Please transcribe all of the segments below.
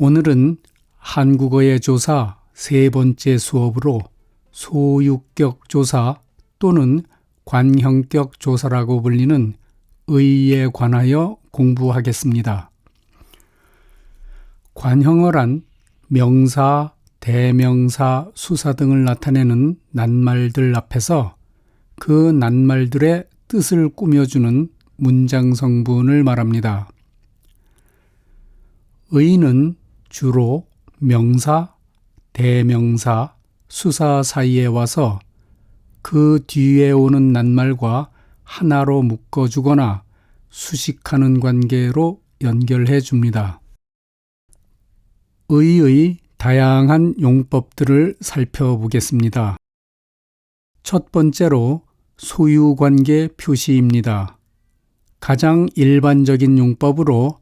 오늘은 한국어의 조사 세 번째 수업으로 소유격 조사 또는 관형격 조사라고 불리는 의에 관하여 공부하겠습니다. 관형어란 명사, 대명사, 수사 등을 나타내는 낱말들 앞에서 그 낱말들의 뜻을 꾸며주는 문장 성분을 말합니다. 의는 주로 명사, 대명사, 수사 사이에 와서 그 뒤에 오는 낱말과 하나로 묶어주거나 수식하는 관계로 연결해 줍니다. 의의 다양한 용법들을 살펴보겠습니다. 첫 번째로 소유관계 표시입니다. 가장 일반적인 용법으로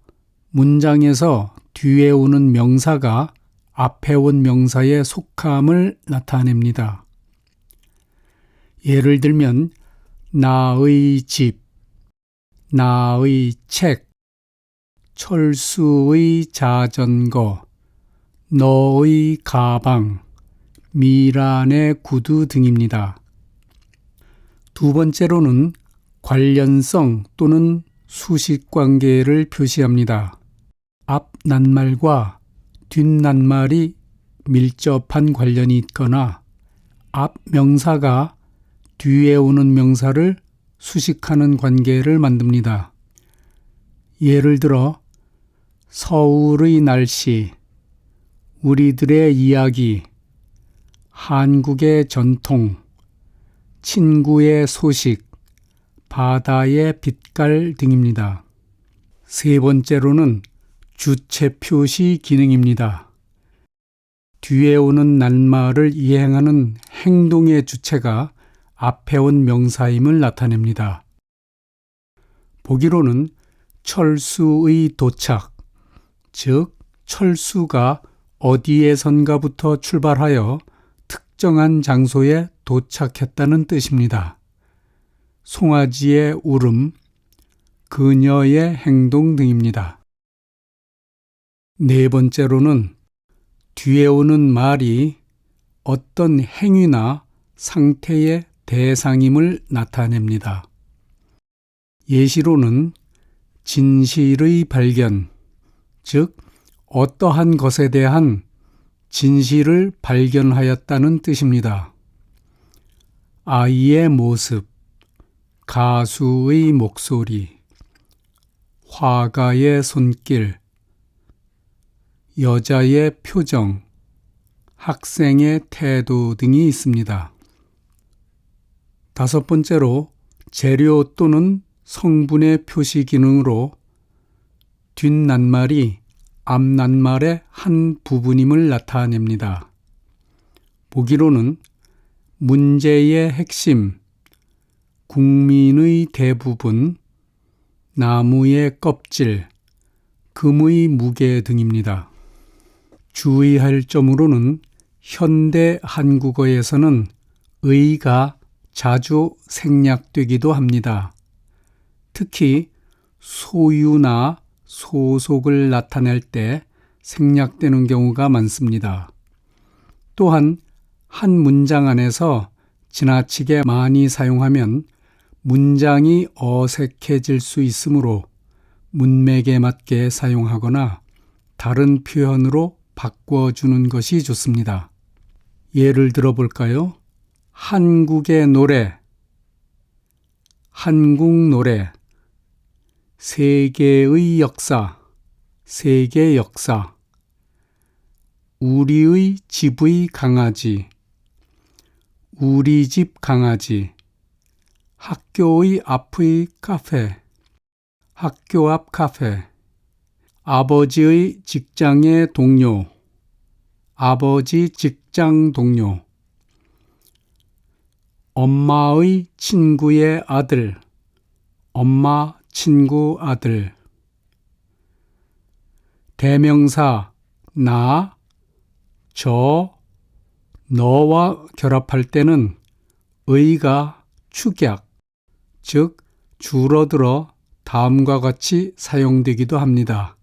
문장에서 뒤에 오는 명사가 앞에 온 명사의 속함을 나타냅니다. 예를 들면 나의 집, 나의 책, 철수의 자전거, 너의 가방, 미란의 구두 등입니다. 두 번째로는 관련성 또는 수식관계를 표시합니다. 앞 낱말과 뒷 낱말이 밀접한 관련이 있거나 앞 명사가 뒤에 오는 명사를 수식하는 관계를 만듭니다. 예를 들어 서울의 날씨, 우리들의 이야기, 한국의 전통, 친구의 소식, 바다의 빛깔 등입니다. 세 번째로는 주체 표시 기능입니다. 뒤에 오는 낱말을 이행하는 행동의 주체가 앞에 온 명사임을 나타냅니다. 보기로는 철수의 도착, 즉 철수가 어디에선가부터 출발하여 특정한 장소에 도착했다는 뜻입니다. 송아지의 울음, 그녀의 행동 등입니다. 네 번째로는 뒤에 오는 말이 어떤 행위나 상태의 대상임을 나타냅니다. 예시로는 진실의 발견, 즉 어떠한 것에 대한 진실을 발견하였다는 뜻입니다. 아이의 모습, 가수의 목소리, 화가의 손길, 여자의 표정, 학생의 태도 등이 있습니다. 다섯 번째로 재료 또는 성분의 표시 기능으로 뒷낱말이 앞낱말의 한 부분임을 나타냅니다. 보기로는 문제의 핵심, 국민의 대부분, 나무의 껍질, 금의 무게 등입니다. 주의할 점으로는 현대 한국어에서는 의가 자주 생략되기도 합니다. 특히 소유나 소속을 나타낼 때 생략되는 경우가 많습니다. 또한 한 문장 안에서 지나치게 많이 사용하면 문장이 어색해질 수 있으므로 문맥에 맞게 사용하거나 다른 표현으로 바꿔주는 것이 좋습니다. 예를 들어 볼까요? 한국의 노래, 한국 노래, 세계의 역사, 세계 역사, 우리의 집의 강아지, 우리 집 강아지, 학교의 앞의 카페, 학교 앞 카페, 아버지의 직장의 동료, 아버지 직장 동료, 엄마의 친구의 아들, 엄마 친구 아들. 대명사 나, 저, 너와 결합할 때는 의가 축약, 즉 줄어들어 다음과 같이 사용되기도 합니다.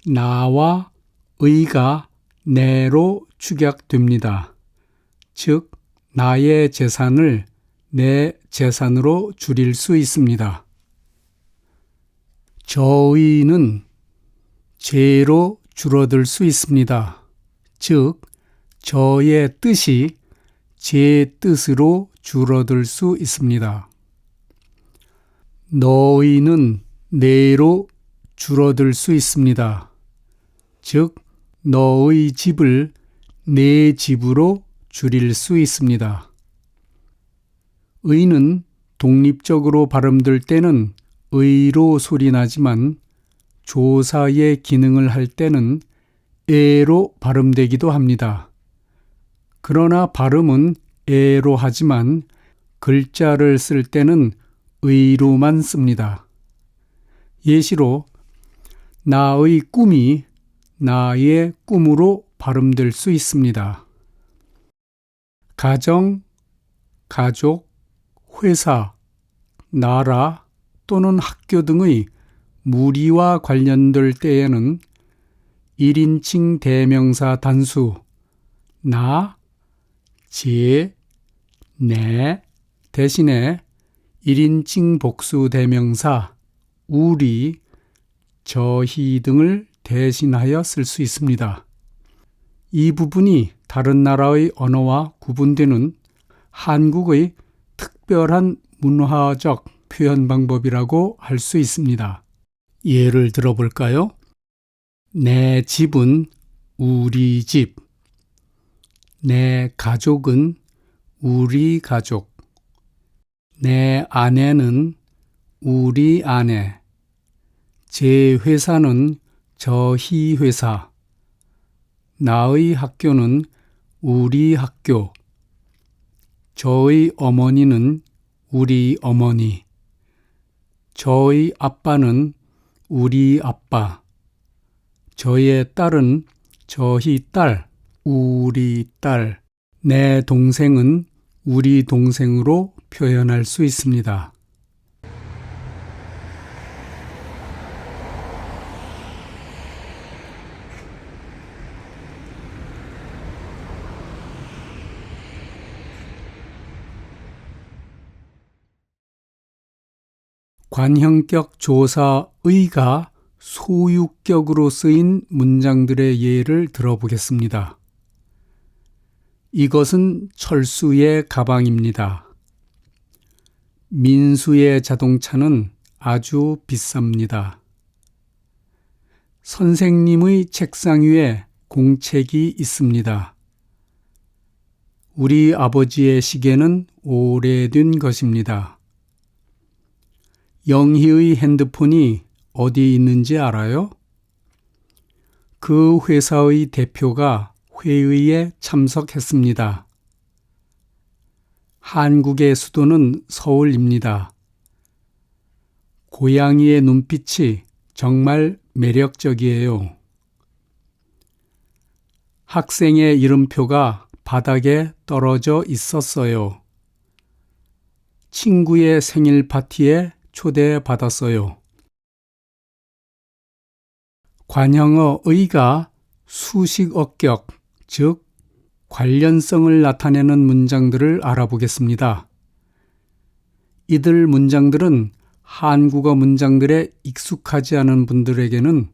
나와 의가 내로 축약됩니다. 즉, 나의 재산을 내 재산으로 줄일 수 있습니다. 저의는 제로 줄어들 수 있습니다. 즉, 저의 뜻이 제 뜻으로 줄어들 수 있습니다. 너희는 내로 줄어들 수 있습니다. 즉, 너의 집을 내 집으로 줄일 수 있습니다. 의는 독립적으로 발음될 때는 의로 소리나지만 조사의 기능을 할 때는 에로 발음되기도 합니다. 그러나 발음은 에로 하지만 글자를 쓸 때는 의로만 씁니다. 예시로 나의 꿈이 나의 꿈으로 발음될 수 있습니다. 가정, 가족, 회사, 나라 또는 학교 등의 무리와 관련될 때에는 1인칭 대명사 단수 나, 제, 내 대신에 1인칭 복수 대명사 우리, 저희 등을 대신하여 쓸 수 있습니다. 이 부분이 다른 나라의 언어와 구분되는 한국의 특별한 문화적 표현 방법이라고 할 수 있습니다. 예를 들어볼까요? 내 집은 우리 집, 내 가족은 우리 가족, 내 아내는 우리 아내, 제 회사는 저희 회사, 나의 학교는 우리 학교, 저의 어머니는 우리 어머니, 저의 아빠는 우리 아빠, 저의 딸은 저희 딸, 우리 딸, 내 동생은 우리 동생으로 표현할 수 있습니다. 관형격 조사 의가 소유격으로 쓰인 문장들의 예를 들어보겠습니다. 이것은 철수의 가방입니다. 민수의 자동차는 아주 비쌉니다. 선생님의 책상 위에 공책이 있습니다. 우리 아버지의 시계는 오래된 것입니다. 영희의 핸드폰이 어디 있는지 알아요? 그 회사의 대표가 회의에 참석했습니다. 한국의 수도는 서울입니다. 고양이의 눈빛이 정말 매력적이에요. 학생의 이름표가 바닥에 떨어져 있었어요. 친구의 생일 파티에 초대받았어요. 관형어 의가 수식어격, 즉 관련성을 나타내는 문장들을 알아보겠습니다. 이들 문장들은 한국어 문장들에 익숙하지 않은 분들에게는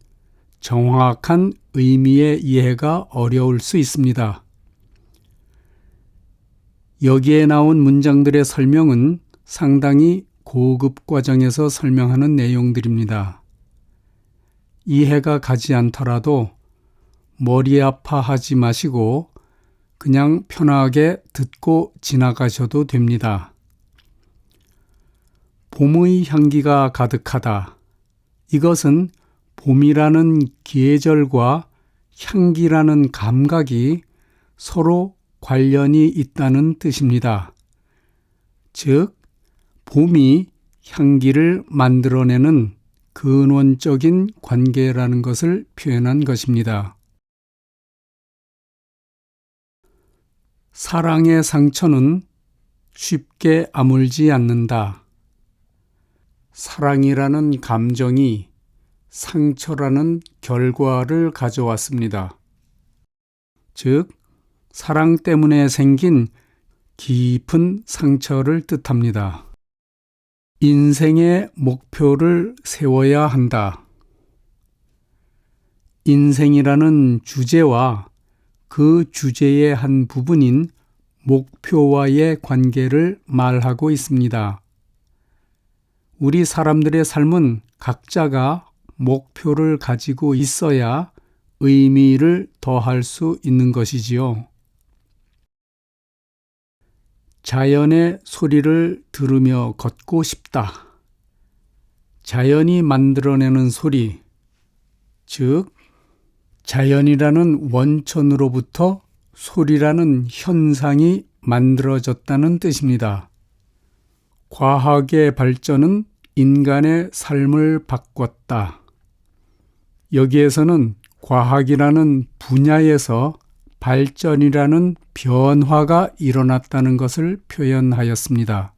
정확한 의미의 이해가 어려울 수 있습니다. 여기에 나온 문장들의 설명은 상당히 고급 과정에서 설명하는 내용들입니다. 이해가 가지 않더라도 머리 아파하지 마시고 그냥 편하게 듣고 지나가셔도 됩니다. 봄의 향기가 가득하다. 이것은 봄이라는 계절과 향기라는 감각이 서로 관련이 있다는 뜻입니다. 즉, 봄이 향기를 만들어내는 근원적인 관계라는 것을 표현한 것입니다. 사랑의 상처는 쉽게 아물지 않는다. 사랑이라는 감정이 상처라는 결과를 가져왔습니다. 즉, 사랑 때문에 생긴 깊은 상처를 뜻합니다. 인생의 목표를 세워야 한다. 인생이라는 주제와 그 주제의 한 부분인 목표와의 관계를 말하고 있습니다. 우리 사람들의 삶은 각자가 목표를 가지고 있어야 의미를 더할 수 있는 것이지요. 자연의 소리를 들으며 걷고 싶다. 자연이 만들어내는 소리, 즉 자연이라는 원천으로부터 소리라는 현상이 만들어졌다는 뜻입니다. 과학의 발전은 인간의 삶을 바꿨다. 여기에서는 과학이라는 분야에서 발전이라는 변화가 일어났다는 것을 표현하였습니다.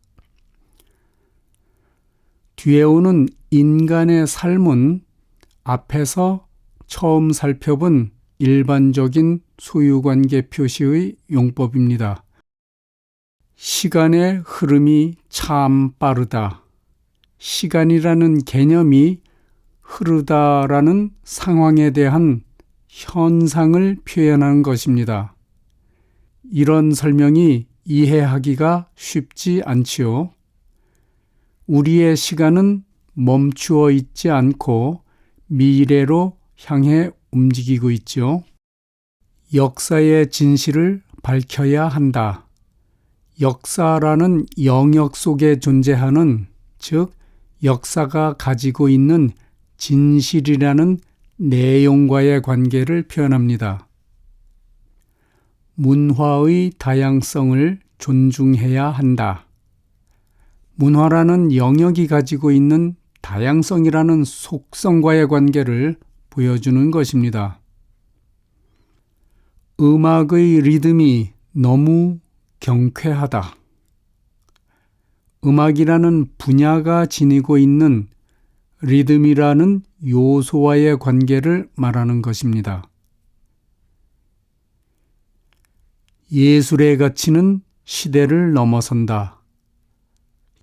뒤에 오는 인간의 삶은 앞에서 처음 살펴본 일반적인 소유관계 표시의 용법입니다. 시간의 흐름이 참 빠르다. 시간이라는 개념이 흐르다라는 상황에 대한 현상을 표현하는 것입니다. 이런 설명이 이해하기가 쉽지 않지요. 우리의 시간은 멈추어 있지 않고 미래로 향해 움직이고 있죠. 역사의 진실을 밝혀야 한다. 역사라는 영역 속에 존재하는, 즉 역사가 가지고 있는 진실이라는 내용과의 관계를 표현합니다. 문화의 다양성을 존중해야 한다. 문화라는 영역이 가지고 있는 다양성이라는 속성과의 관계를 보여주는 것입니다. 음악의 리듬이 너무 경쾌하다. 음악이라는 분야가 지니고 있는 리듬이라는 요소와의 관계를 말하는 것입니다. 예술의 가치는 시대를 넘어선다.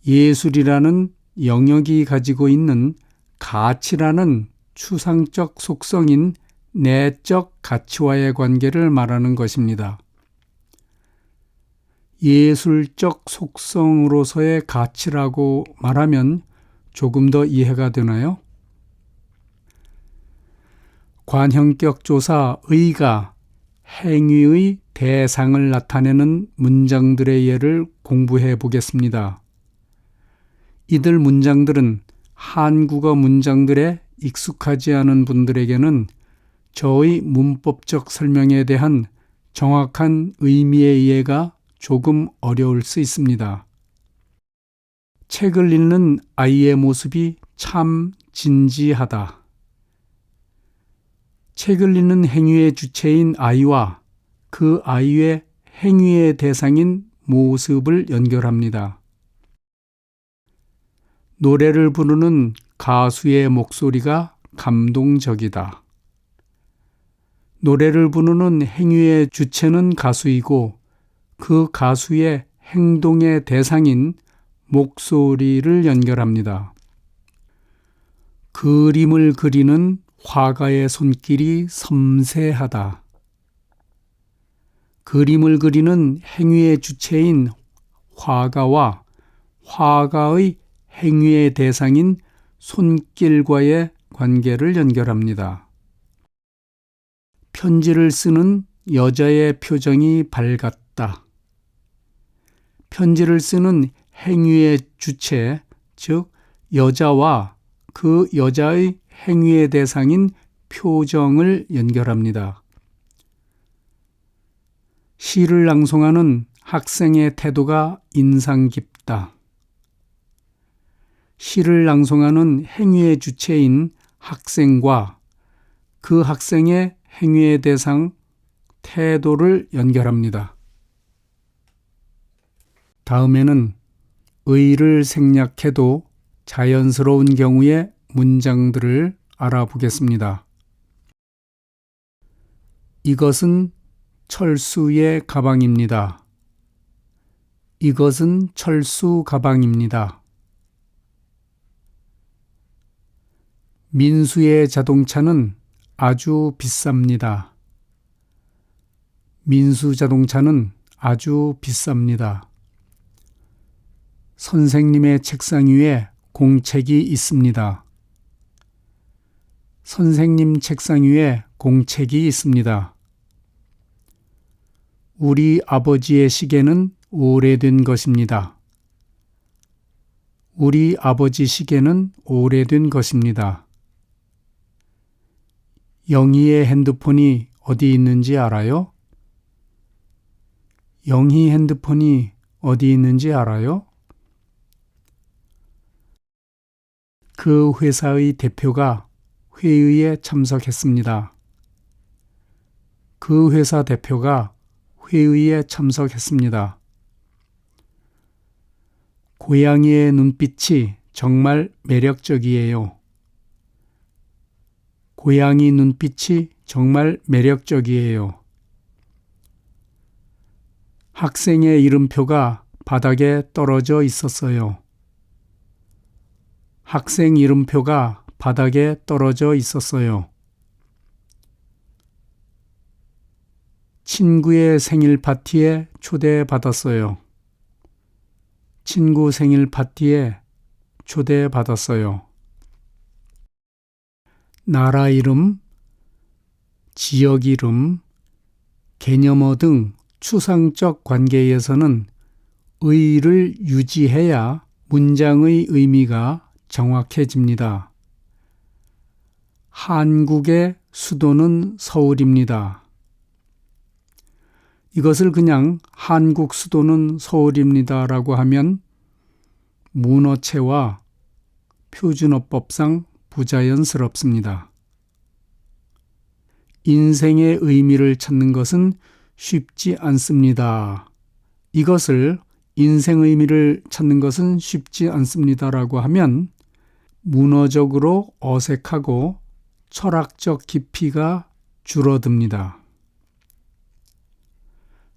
예술이라는 영역이 가지고 있는 가치라는 추상적 속성인 내적 가치와의 관계를 말하는 것입니다. 예술적 속성으로서의 가치라고 말하면 조금 더 이해가 되나요? 관형격 조사 의가 행위의 대상을 나타내는 문장들의 예를 공부해 보겠습니다. 이들 문장들은 한국어 문장들에 익숙하지 않은 분들에게는 저의 문법적 설명에 대한 정확한 의미의 이해가 조금 어려울 수 있습니다. 책을 읽는 아이의 모습이 참 진지하다. 책을 읽는 행위의 주체인 아이와 그 아이의 행위의 대상인 모습을 연결합니다. 노래를 부르는 가수의 목소리가 감동적이다. 노래를 부르는 행위의 주체는 가수이고 그 가수의 행동의 대상인 목소리를 연결합니다. 그림을 그리는 화가의 손길이 섬세하다. 그림을 그리는 행위의 주체인 화가와 화가의 행위의 대상인 손길과의 관계를 연결합니다. 편지를 쓰는 여자의 표정이 밝았다. 편지를 쓰는 행위의 주체, 즉 여자와 그 여자의 행위의 대상인 표정을 연결합니다. 시를 낭송하는 학생의 태도가 인상 깊다. 시를 낭송하는 행위의 주체인 학생과 그 학생의 행위의 대상, 태도를 연결합니다. 다음에는 의를 생략해도 자연스러운 경우의 문장들을 알아보겠습니다. 이것은 철수의 가방입니다. 이것은 철수 가방입니다. 민수의 자동차는 아주 비쌉니다. 민수 자동차는 아주 비쌉니다. 선생님의 책상 위에 공책이 있습니다. 선생님 책상 위에 공책이 있습니다. 우리 아버지의 시계는 오래된 것입니다. 우리 아버지 시계는 오래된 것입니다. 영희의 핸드폰이 어디 있는지 알아요? 영희 핸드폰이 어디 있는지 알아요? 그 회사의 대표가 회의에 참석했습니다. 그 회사 대표가 회의에 참석했습니다. 고양이의 눈빛이 정말 매력적이에요. 고양이 눈빛이 정말 매력적이에요. 학생의 이름표가 바닥에 떨어져 있었어요. 학생 이름표가 바닥에 떨어져 있었어요. 친구의 생일 파티에 초대받았어요. 친구 생일 파티에 초대받았어요. 나라 이름, 지역 이름, 개념어 등 추상적 관계에서는 의의를 유지해야 문장의 의미가 정확해집니다. 한국의 수도는 서울입니다. 이것을 그냥 한국 수도는 서울입니다 라고 하면 문어체와 표준어법상 부자연스럽습니다. 인생의 의미를 찾는 것은 쉽지 않습니다. 이것을 인생 의미를 찾는 것은 쉽지 않습니다 라고 하면 문어적으로 어색하고 철학적 깊이가 줄어듭니다.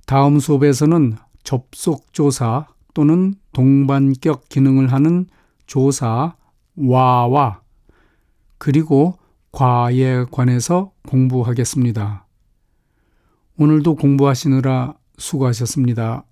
다음 수업에서는 접속조사 또는 동반격 기능을 하는 조사 와와 그리고 과에 관해서 공부하겠습니다. 오늘도 공부하시느라 수고하셨습니다.